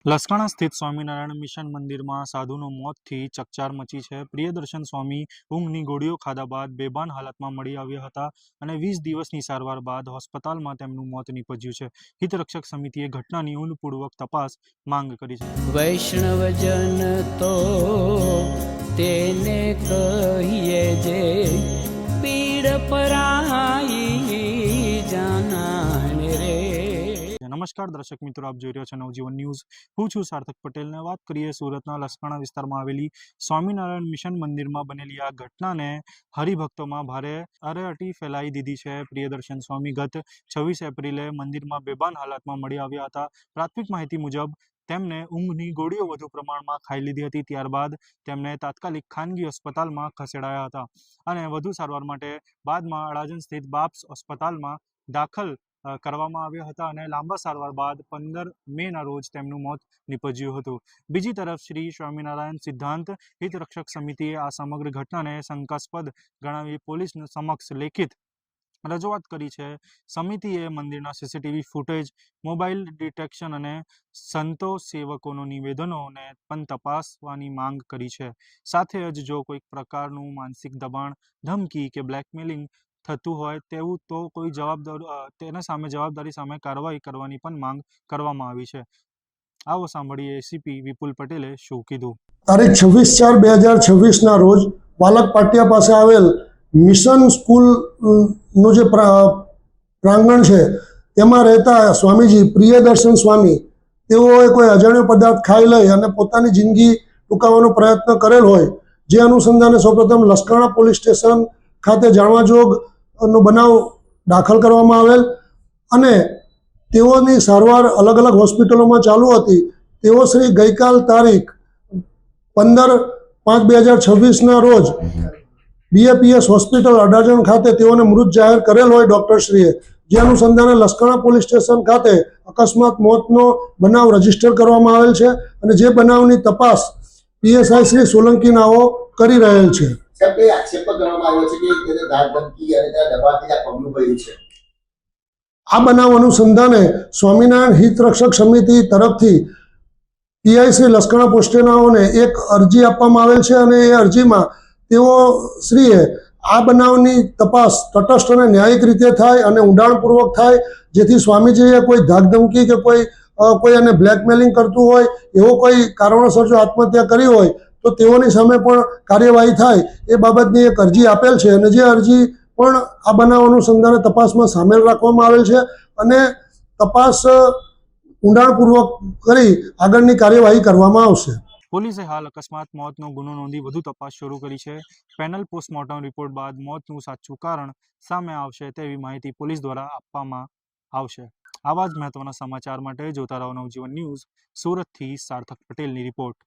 લસકાણા સ્થિત સ્વામિનારાયણ મિશન મંદિરમાં સાધુનું મોતથી ચકચાર મચી છે। પ્રિયદર્શન સ્વામી ઊંઘની ગોળીઓ ખાધા બાદ બેભાન હાલતમાં મળી આવ્યા હતા અને 20 દિવસની સારવાર બાદ હોસ્પિટલમાં તેમનું મોત નીપજ્યું છે। હિતરક્ષક સમિતિએ ઘટનાની ઊંડપૂર્વક તપાસ માંગ કરી છે। વૈષ્ણવજન તો તેને કહીએ જે પીડ પરાઈ જાનાને રે। નમસ્કાર દર્શક મિત્રો, આપ જોઈ રહ્યા છો નવજીવન ન્યૂઝ। હું છું સાર્થક પટેલ ને વાત કરીએ સુરતના લસકાણા વિસ્તારમાં આવેલી સ્વામિનારાયણ મિશન મંદિરમાં બનેલી આ ઘટનાને હરિભક્તોમાં ભારે અરેહટી ફેલાઈ દીધી છે। પ્રિયદર્શન સ્વામી ગત 26 એપ્રિલે મંદિરમાં બેભાન હાલતમાં મળી આવ્યા હતા। પ્રાથમિક માહિતી મુજબ તેમને ઊંઘની ગોળીઓ વધુ પ્રમાણમાં ખાઈ લીધી હતી। ત્યારબાદ તેમને તાત્કાલિક ખાનગી હોસ્પિટલમાં ખસેડાયા હતા અને વધુ સારવાર માટે બાદમાં અડાજણ સ્થિત બાપ્સ હોસ્પિટલમાં દાખલ કરવામાં આવ્યા હતા અને લાંબા સારવાર બાદ 15 મેના રોજ તેમનું મોત નીપજ્યું હતું। બીજી તરફ શ્રી સ્વામિનારાયણ સિદ્ધાંત હિતરક્ષક સમિતિએ આ સમગ્ર ઘટનાને શંકાસ્પદ ગણાવી પોલીસ સમક્ષ લેખિત રજૂઆત કરી છે। સમિતિએ મંદિરના સીસીટીવી ફૂટેજ, મોબાઈલ ડિટેક્શન અને સંતો સેવકોના નિવેદનોને પણ તપાસવાની માંગ કરી છે। સાથે જ જો કોઈક પ્રકારનું માનસિક દબાણ, ધમકી કે બ્લેકમેલિંગ થતું હોય તેવું તો કોઈ તેના સામે જવાબદારી સામે કાર્યવાહી કરવાની પણ માંગ કરવામાં આવી છે। આવો સાંભળીએ એસીપી વિપુલ પટેલે શું કીધું। તારીખ 26/4/2026 ના રોજ વાલક પાટિયા પાસે આવેલ મિશન સ્કૂલનું જે પ્રાંગણ છે તેમાં રહેતા સ્વામીજી પ્રિયદર્શન સ્વામી તેઓએ કોઈ અજાણ્યો પદાર્થ ખાઈ લઈ અને પોતાની જિંદગી ટૂંકાવવાનો પ્રયત્ન કરેલ હોય, જે અનુસંધાને સૌપ્રથમ લસકાણા પોલીસ સ્ટેશન ખાતે જાણવાજોગનો બનાવ દાખલ કરવામાં આવેલ અને તેઓની સારવાર અલગ અલગ હોસ્પિટલોમાં ચાલુ હતી। તેઓ શ્રી ગઈકાલ તારીખ 15/5/2026 રોજ બીએપીએસ હોસ્પિટલ અડાજણ ખાતે તેઓને મૃત જાહેર કરેલ હોય ડૉક્ટરશ્રીએ, જે અનુસંધાને લસકાણા પોલીસ સ્ટેશન ખાતે અકસ્માત મોતનો બનાવ રજીસ્ટર કરવામાં આવેલ છે અને જે બનાવની તપાસ પીએસઆઈ શ્રી સોલંકી નાઓ કરી રહેલ છે। આ બનાવ અનુસંધાને સ્વામિનારાયણ હિતરક્ષક સમિતિ તરફથી પીઆઈ શ્રી લસકાણા પોસ્ટેનાઓને એક અરજી આપવામાં આવેલ છે અને એ અરજીમાં તેઓ શ્રીએ આ બનાવની તપાસ તટસ્થ અને ન્યાયિક રીતે થાય અને ઊંડાણપૂર્વક થાય, જેથી સ્વામીજીએ કોઈ ધાકધમકી કે કોઈ એને બ્લેકમેલિંગ કરતું હોય એવો કોઈ કારણોસર જો આત્મહત્યા કરી હોય તો તેઓની સામે પણ કાર્યવાહી થાય એ બાબતની એક અરજી આપેલ છે અને જે અરજી પણ આ બનાવ અનુસંધાને તપાસમાં સામેલ રાખવામાં આવેલ છે અને તપાસ ઊંડાણપૂર્વક કરી આગળની કાર્યવાહી કરવામાં આવશે। પોલીસે હાલ અકસ્માત મોતનો ગુનો નોંધી વધુ તપાસ શરૂ કરી છે। પેનલ પોસ્ટમોર્ટમ રિપોર્ટ બાદ મોતનું સાચું કારણ સામે આવશે તેવી માહિતી પોલીસ દ્વારા આપવામાં આવશે। આવા જ મહત્વના સમાચાર માટે જોતા રહો નવજીવન ન્યૂઝ। સુરતથી સાર્થક પટેલની રિપોર્ટ।